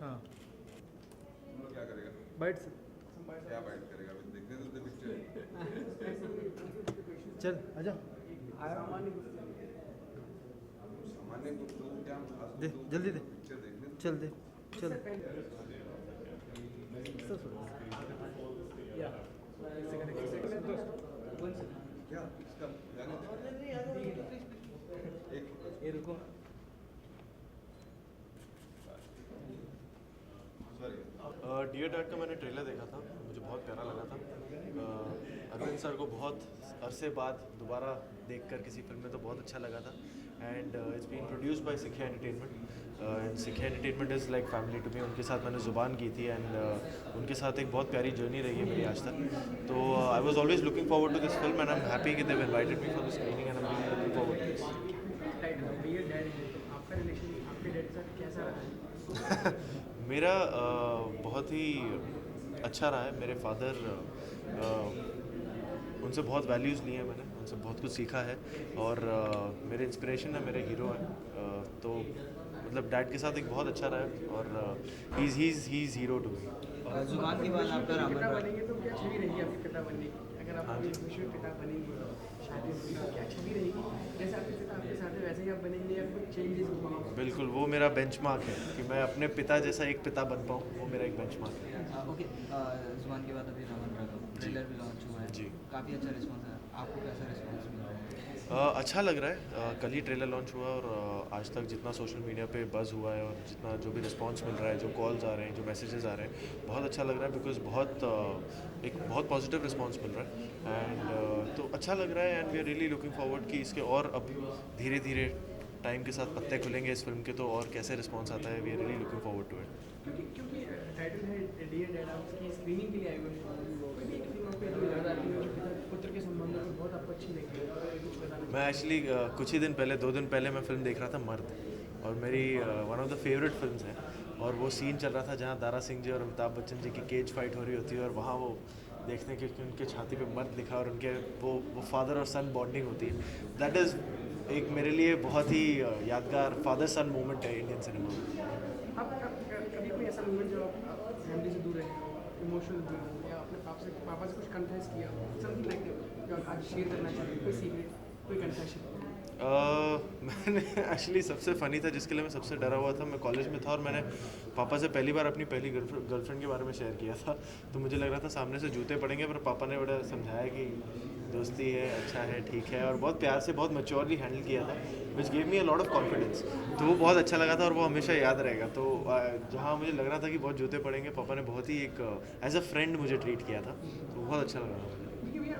हाँ क्या करेगा? बैठ से क्या बाइट करेगा? देखने तो दे पिक्चर। चल आजा सामान्य गुप्त लोग क्या खास दे लोग जल्दी दे पिक्चर देखने चल दे चल क्या इसका जाने एक ये रुको सॉरी डियर डैड का मैंने ट्रेलर देखा था, मुझे बहुत प्यारा लगा था। अरविंद सर को बहुत अरसे बाद दोबारा देखकर किसी फिल्म में तो बहुत अच्छा लगा था। And it's been produced by Sikhya entertainment and Sikhya entertainment is like family to me. उनके साथ मैंने ज़ुबान की थी एंड उनके साथ एक बहुत प्यारी जर्नी रही है मेरी आज तक। तो I was always looking forward to this film and I am happy कि Dev invited me for the screening and I am looking forward to this. Title dear dad है तो आपका रिलेशन आपके डैड से कैसा रहा है? मेरा बहुत ही अच्छा रहा है। मेरे फादर उनसे बहुत वैल्यूज़ लिए हैं मैंने, उनसे बहुत कुछ सीखा है और मेरे इंस्पिरेशन है, मेरे हीरो हैं। तो मतलब डैड के साथ एक बहुत अच्छा रहा है और he is hero to me. जुबान के बाद आपका रावण पिता रहा। बनेंगे तो क्या छवि रहेगी आपके पिता बनने की? अगर आप हाँ जी। विश्व में पिता बनेंगे शादी होगी तो क्या छवि रहेगी? जैसे आपके पिता आपके साथ है वैसे ही आप बनेंगे या कुछ चेंजेस होंगे? बिल्कुल, वो मेरा बेंचमार्क है कि मैं अपने पिता जैसा एक पिता बन पाऊँ, वो मेरा एक बेंचमार्क है। ओके, जुबान के बाद अभी रावण रहा ट्रेलर भी लॉन्च हुआ है जी। काफ़ी अच्छा रिस्पांस है, आपको कैसा रिस्पांस मिल रहा है? अच्छा लग रहा है। कल ही ट्रेलर लॉन्च हुआ और आज तक जितना सोशल मीडिया पे बज़ हुआ है और जितना जो भी रिस्पांस मिल रहा है, जो कॉल्स आ रहे हैं, जो मैसेजेस आ रहे हैं, बहुत अच्छा लग रहा है बिकॉज एक बहुत पॉजिटिव रिस्पांस मिल रहा है एंड तो अच्छा लग रहा है and we are really looking forward कि इसके और अब धीरे धीरे टाइम के साथ पत्ते खुलेंगे इस फिल्म के तो और कैसे रिस्पांस आता है। We are really looking forward to it. क्योंकि टाइटल है डियर डैड, आप उसकी स्क्रीनिंग के लिए आए हुए हैं। कोई भी एक फिल्म आपको ऐसी नजर आती है जो पिता पुत्र के संबंधों को बहुत आपको अच्छी लगी है और कुछ बताना मैं एक्चुअली कुछ ही दिन पहले 2 दिन पहले मैं फ़िल्म देख रहा था मर्द और मेरी one of the favourite films है और वो सीन चल रहा था जहाँ दारा सिंह जी और अमिताभ बच्चन जी की केज फाइट हो रही होती है और वहाँ वो देखते हैं कि उनके छाती पे मर्द लिखा और उनके वो फादर और सन बॉन्डिंग होती है। दैट इज़ एक मेरे लिए बहुत ही यादगार फादर सन मोमेंट है इंडियन सिनेमा में। आप कभी कोई ऐसा मोमेंट जो आप फैमिली से दूर रहे हो, इमोशनल दूर हो या अपने पापा से कुछ कन्फेस किया समथिंग लाइक दैट जो आप आज शेयर करना चाहते हैं, कोई सीक्रेट कोई कन्फेशन? मैंने एक्चुअली सबसे फ़नी था जिसके लिए मैं सबसे डरा हुआ था, मैं कॉलेज में था और मैंने पापा से पहली बार अपनी पहली गर्लफ्रेंड के बारे में शेयर किया था। तो मुझे लग रहा था सामने से जूते पड़ेंगे पर पापा ने बड़ा समझाया कि दोस्ती है, अच्छा है, ठीक है और बहुत प्यार से बहुत मैच्योरली हैंडल किया था which gave me a lot of confidence. तो वो बहुत अच्छा लगा था और वो हमेशा याद रहेगा। तो जहाँ मुझे लग रहा था कि बहुत जूते पड़ेंगे, पापा ने बहुत ही एक एज अ फ्रेंड मुझे ट्रीट किया था, तो बहुत अच्छा लगा था मुझे। क्योंकि भैया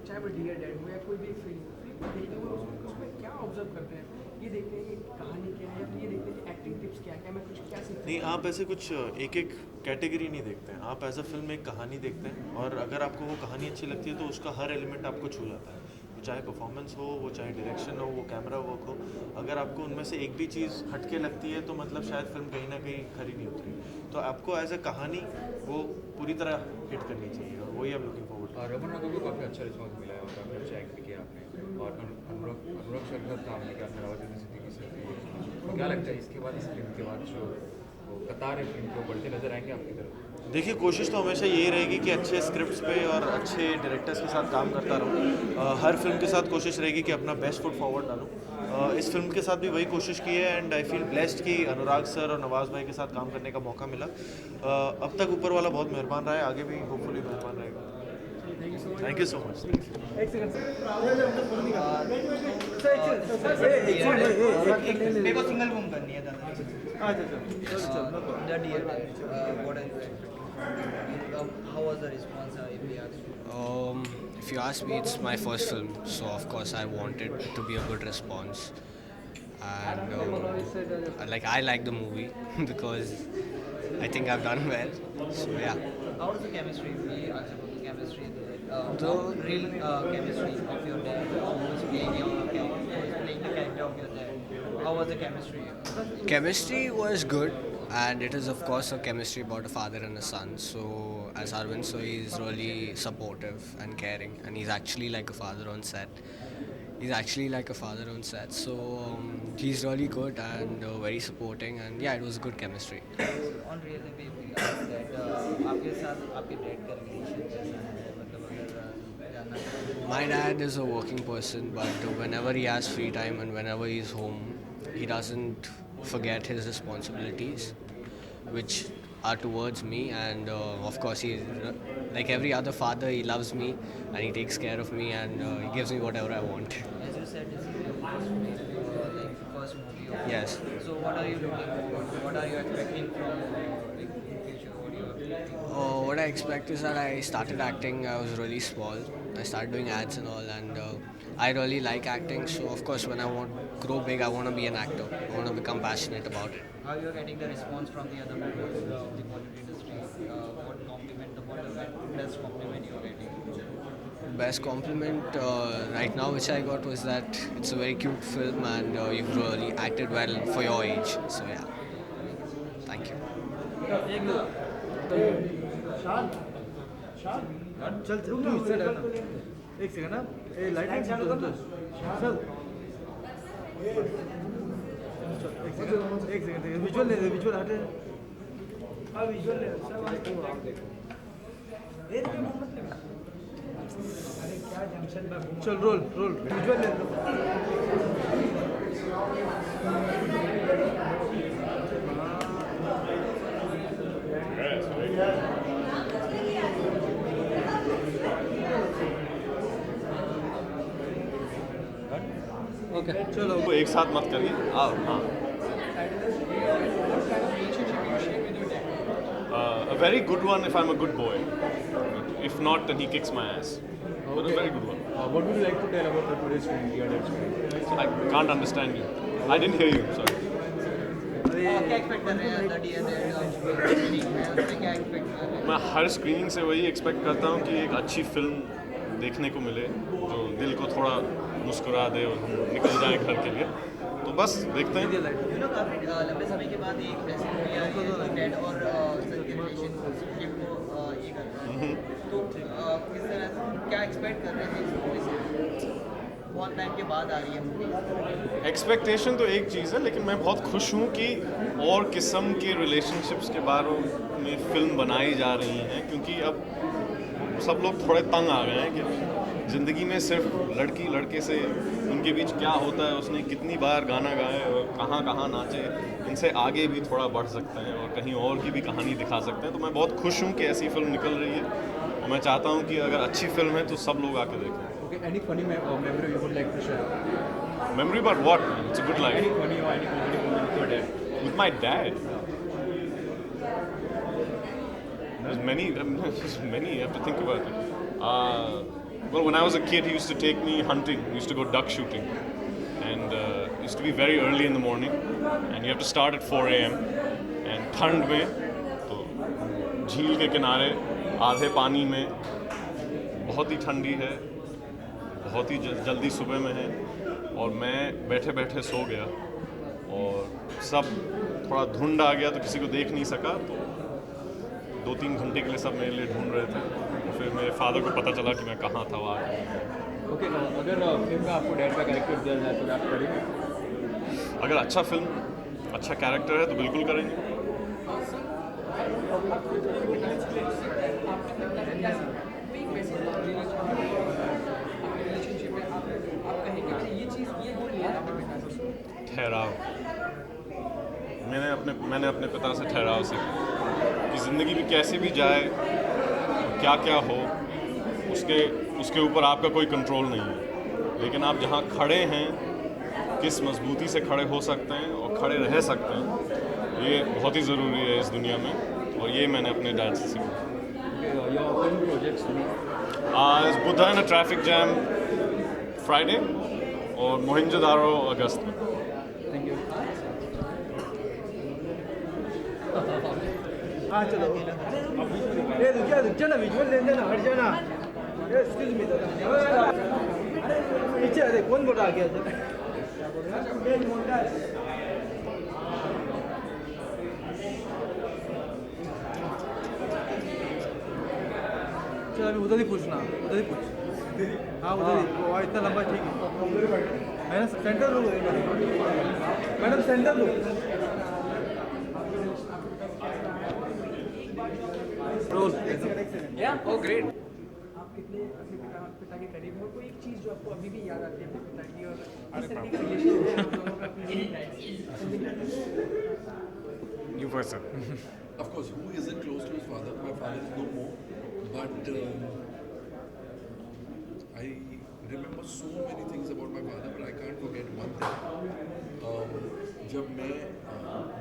चाहे वो डियर डैड हो या कोई भी फिल्म हो, देखते हुए उसमें क्या ऑब्जर्व करते हैं? ये देखते हैं कि कहानी क्या है या फिर ये देखते हैं कि एक्टिंग टिप्स क्या है, मैं कुछ क्या सीखता नहीं, आप ऐसे कुछ एक एक कैटेगरी नहीं देखते हैं, आप एज अ फिल्म एक कहानी देखते हैं और अगर आपको वो कहानी अच्छी लगती है तो उसका हर एलिमेंट आपको छू जाता है। वो चाहे परफॉर्मेंस हो, वो चाहे डायरेक्शन हो, वो कैमरा वर्क हो, अगर आपको उनमें से एक भी चीज़ हटके लगती है तो मतलब शायद फिल्म कहीं ना कहीं खरी नहीं होती। तो आपको एज अ कहानी वो पूरी तरह हिट करनी चाहिए और वही आप लुकिंग फॉरवर्ड। और रमन को भी काफ़ी अच्छा रिस्पॉन्स मिला है और काफ़ी अच्छा एक्ट किया आपने और अनुराग शंकर का आपने क्या नवाजुद्दीन सिद्दीकी से भी। तो क्या लगता है इसके बाद इस फिल्म के बाद जो वो कतार है फिल्म को बढ़ते नजर आएंगे आपकी तरफ? देखिए, कोशिश तो हमेशा यही रहेगी कि अच्छे स्क्रिप्ट्स पे और अच्छे डायरेक्टर्स के साथ काम करता रहूँ। हर फिल्म के साथ कोशिश रहेगी कि अपना बेस्ट फुट फॉरवर्ड डालूँ। इस फिल्म के साथ भी वही कोशिश की है एंड आई फील ब्लेस्ड कि अनुराग सर और नवाज भाई के साथ काम करने का मौका मिला। अब तक ऊपर वाला बहुत मेहरबान रहा है, आगे भी होपफुली मेहरबान रहेगा। Thank you so much. एक सेकंड मेरे को सिंगल रूम करनी है दादा। The dear dad, what are you expecting? How was the response if we asked you? If you ask me, it's my first film, so of course I wanted to be a good response. And like I like the movie because I think I've done well. So yeah. How was the chemistry? We asked about the chemistry, The real chemistry of your dad, who is playing the character of your dad. How was the chemistry? chemistry was good, and it is of course a chemistry about a father and a son. So as Arvind, so he's really supportive and caring, and he's actually like a father on set. He's actually like a father on set, so he's really good and very supporting, and yeah, it was good chemistry. On real baby that आपके साथ आपके dad का relation कैसा है, मतलब अगर जानना चाहें। My dad is a working person, but whenever he has free time and whenever he's home, he doesn't forget his responsibilities, which are towards me, and of course he, like every other father, he loves me and he takes care of me, and he gives me whatever I want. As you said, this is your first film, like first movie. Yes. So what are you looking forward to? What are you expecting from like in future? What are you expecting? What I expect is that I started acting, I was really small. I started doing ads and all, and I really like acting, so of course when I want to grow big, I want to be an actor. I want to become passionate about it. How you are getting the response from the other members of the Bollywood industry? What compliment, the best compliment you are getting? Best compliment right now which I got was that it's a very cute film, and you've really acted well for your age. So yeah, thank you. चल रुक तू इससे डरना एक second ना ए light चालू कर चल एक सेकंड विजुअल ले विजुअल हटे हां विजुअल ले चल रोल रोल विजुअल ले ओके चलो वो एक साथ मत करिए हाँ a very good one if I'm a good boy. If not, then he kicks my ass. But a very good one. What would you like to tell about the today's screen, the other screen? I can't understand you. I didn't hear you. Sorry. क्या expect कर रहे हैं the DNA में क्या expect कर रहे हैं? मैं हर स्क्रीनिंग से वही एक्सपेक्ट करता हूँ कि एक अच्छी फिल्म देखने को मिले जो दिल को थोड़ा मुस्कुरा दे और हम निकल जाएं घर के लिए. तो बस देखते हैं. यू नो काफी लंबे समय के बाद एक ऐसी मूवी आ रही है डैड और सन के रिलेशनशिप को ये कर रहा है. तो किस तरह से क्या एक्सपेक्ट कर रहे थे इस मूवी से? बहुत टाइम के बाद आ रही है मूवी. एक्सपेक्टेशन तो एक चीज़ है, लेकिन मैं बहुत खुश हूँ कि और किस्म के रिलेशनशिप्स के बारे में फ़िल्म बनाई जा रही हैं, क्योंकि अब सब लोग थोड़े तंग आ गए हैं कि ज़िंदगी में सिर्फ लड़की लड़के से उनके बीच क्या होता है, उसने कितनी बार गाना गाए और कहाँ कहाँ नाचे, इनसे आगे भी थोड़ा बढ़ सकते हैं और कहीं और की भी कहानी दिखा सकते हैं. तो मैं बहुत खुश हूँ कि ऐसी फिल्म निकल रही है और मैं चाहता हूँ कि अगर अच्छी फिल्म है तो सब लोग आके देखें. Okay, any funny memory you would like to share? Memory about what? It's a good life. Any funny or any comedy moment with your dad? With my dad? There's many, many, you have to think about it. Well, when I was a kid, he used to take me hunting. We used to go duck shooting. And it used to be very early in the morning. And you have to start at 4 a.m. And ठंड में, तो झील के किनारे, आधे पानी में, बहुत ही ठंडी है, बहुत ही जल्दी सुबह में है, और मैं बैठे बैठे सो गया और सब थोड़ा धुंध आ गया तो किसी को देख नहीं सका. तो 2-3 घंटे के लिए सब मेरे लिए ढूंढ रहे थे. फिर मेरे फादर को पता चला कि मैं कहाँ था वहाँ. Okay, अगर फिल्म में आपको डैड का कैरेक्टर दिया जाए तो आप करेंगे? अगर अच्छा फिल्म अच्छा कैरेक्टर है तो बिल्कुल करेंगे. ठहराव. मैंने अपने पिता से ठहराव सीखा कि ज़िंदगी में कैसे भी जाए, क्या क्या हो, उसके ऊपर आपका कोई कंट्रोल नहीं है. लेकिन आप जहाँ खड़े हैं, किस मजबूती से खड़े हो सकते हैं और खड़े रह सकते हैं, ये बहुत ही ज़रूरी है इस दुनिया में. और ये मैंने अपने डैड से सीखा. आज बुधा एंड ट्रैफिक जैम फ्राइडे और मोहिंजोदारो अगस्त में. Thank you. हाँ चलो ये रुक जाना विजुअल ले लेना हट जाना. ये एक्सक्यूज मी दादा पीछे अरे कौन बोल रहा गया चल अभी उधर ही पूछना उधर ही पूछ. हाँ उधर ही वो इतना लंबा ठीक है मैडम सेंटर लो मैडम सेंटर लो रोल Oh, great. आप कितने अपने पिता के करीब हो? कोई एक चीज़ जो आपको अभी भी याद आती है अपने पिता की और किस तरीके का रिलेशन है आप दोनों का अपने You first, sir. Of course, who isn't close to his father? My father is no more, but I remember so many things about my father, but I can't forget one thing. जब मैं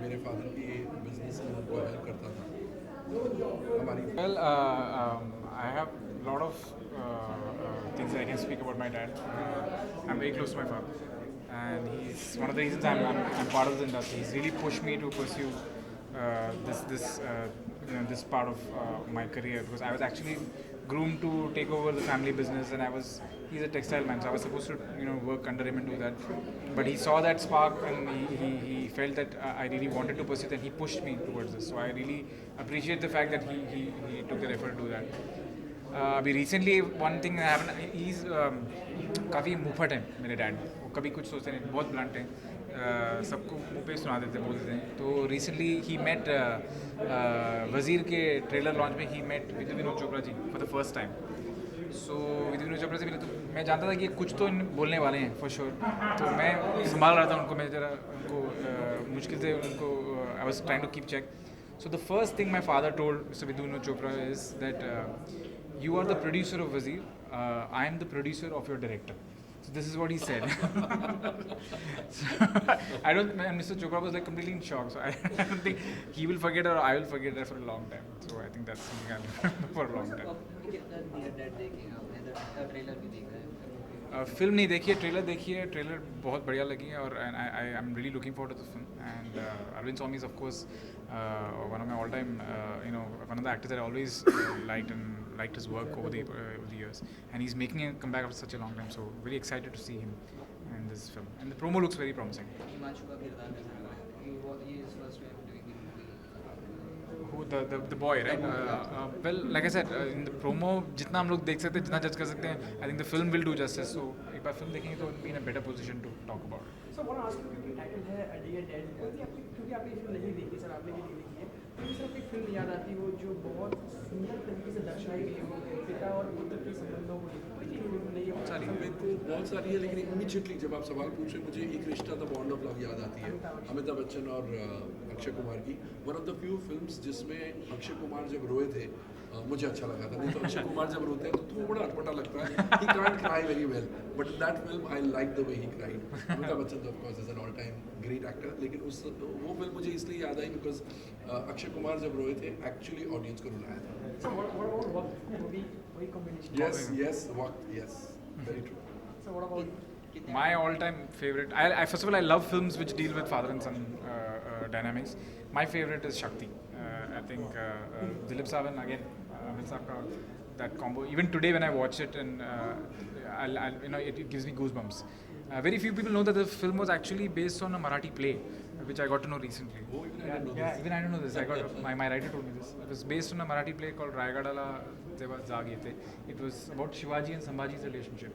मेरे father की business में उनको help करता था हमारी Well, I have a lot of things that I can speak about my dad. I'm very close to my father, and he's one of the reasons I'm part of the industry. He's really pushed me to pursue this part of my career because I was actually groomed to take over the family business, and he's a textile man, so I was supposed to work under him and do that. But he saw that spark, and he felt that I really wanted to pursue it, and he pushed me towards this. So I really appreciate the fact that he took the effort to do that. अभी recently one thing he's काफ़ी मुफट है मेरे dad. वो कभी कुछ सोचते नहीं, बहुत ब्लंट हैं, सबको मुँह पे सुना देते बोलते हैं. तो रिसेंटली ही मेट वज़ीर के ट्रेलर लॉन्च में ही met Vinod Chopra ji for the first time. So Vinod Chopra से मिले तो मैं जानता था कि कुछ तो इन बोलने वाले हैं फॉर श्योर. तो मैं संभाल रहा था उनको, मैं ज़रा उनको मुश्किल से उनको I was trying to keep check. So the first thing my father told mister Vinod Chopra is that you are the producer of Wazir, I am the producer of your director. So this is what he said. So, and Mr. Chopra was like completely in shock. So I don't think he will forget or I will forget that for a long time. So I think that's something I'll remember for a long time. Trailer भी देखा है? Film नहीं देखी है, trailer देखी है. Trailer बहुत बढ़िया लगी है और I am really looking forward to the film. And Arvind Swamy is of course one of my all-time, one of the actors that I always liked his work over the years, and he's making a comeback after such a long time. So very excited to see him in this film, and the promo looks very promising. Himanshu का किरदार कैसा लगा? ये इस first time doing the movie. Who the boy, right? Well, like I said, in the promo जितना हम लोग देख सकते हैं, जितना जज कर सकते हैं, I think the film will do justice. So एक बार फिल्म देखेंगे तो be in a better position to talk about it. Sir वो आज क्योंकि टाइटल है डियर डैड, क्योंकि आपने ये फिल्म नहीं देखी सर, आपने भी नहीं देखी है, तो सिर्फ एक फिल्म याद आती हो जो बहुत सुंदर तरीके से दर्शाई गई हो पिता और पुत्र के संबंधों को लेकर. कोई चीज़ फिल्म नहीं है सारी मेरे को बहुत सारी है, लेकिन इमीडिएटली जब आप सवाल पूछ रहे मुझे एक रिश्ता द बॉन्ड ऑफ लव याद आती है, अमिताभ बच्चन और अक्षय कुमार की. One of the few films जिसमें अक्षय कुमार जब रोए थे मुझे अच्छा लगा था. नहीं तो अक्षय कुमार जब रोते हैं तो थोड़ा अटपटा लगता है. He can't cry very well, but in that film I like the way he cried. Amitabh Bachchan तो of course is an all time great actor, लेकिन वो फिल्म मुझे इसलिए याद आई बिकॉज अक्षय कुमार जब रोए थे एक्चुअली ऑडियंस को रुलाया था. सर वही कॉम्बिनेशन. Yes, वक्त, yes, very true. Sir what about My all-time favorite. I first of all, I love films which deal with father and son dynamics. My favorite is Shakti. I think Dilip Savan again, Amit Saab ka that combo. Even today when I watch it, and it gives me goosebumps. Very few people know that the film was actually based on a Marathi play, which I got to know recently. Oh, even I didn't know Yeah, this. even I don't know this. I got my writer told me this. It was based on a Marathi play called Raigadaala Deva Jaag Yete. It was about Shivaji and Sambhaji's relationship,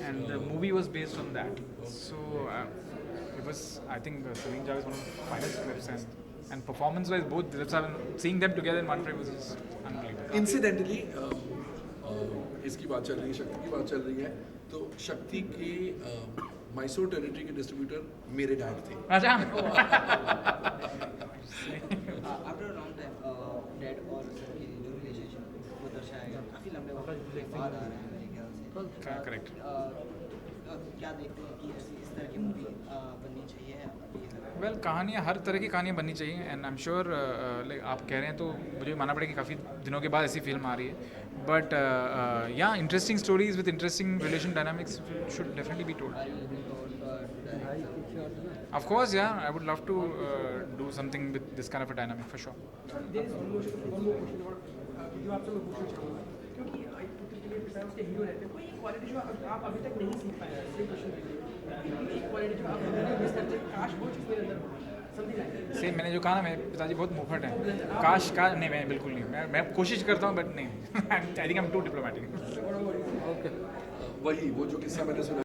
and the movie was based on that. So it was, I think, Salim Jha is one of the finest scripts, and performance-wise, both Dilip Savan, seeing them together in one frame was just unbelievable. Incidentally इसकी बात चल रही है, शक्ति की बात चल रही है, तो शक्ति के मैसूर टेरिटरी के डिस्ट्रीब्यूटर मेरे डैड थे. अच्छा. After a long time dad और सन की जो रिलेशनशिप वो दर्शाया गया काफ़ी लंबे वक्त बाद आ रहा है मेरे ख्याल से. Correct. क्या देखते हैं कि इस तरह की मूवी बननी चाहिए? वेल कहानियाँ, हर तरह की कहानियाँ बननी चाहिए, एंड आई एम श्योर आप कह रहे हैं तो मुझे मानना पड़ेगा कि काफ़ी दिनों के बाद ऐसी फिल्म आ रही है. बट या interesting stories with interesting relation dynamics should definitely be told. Of course, yeah, I would love to do something with this kind of a dynamic for sure. There is one more question जो आपसे मैं पूछना चाहूँगा, क्योंकि पुत्र के लिए पिता उसके हीरो रहते हैं, कोई एक क्वालिटी जो आप अभी तक नहीं सीख पाए हैं, ये क्वेश्चन है एक क्वालिटी जो आप मिस करते हैं, काश वो चीज़ मेरे अंदर हो. समथिंग लाइक सेम मैंने जो कहा ना, मेरे पिताजी बहुत मुफट हैं. काश नहीं, मैं बिल्कुल नहीं, मैं कोशिश करता हूँ बट नहीं. I think I am too diplomatic. That. वही वो जो किस्सा मैंने सुना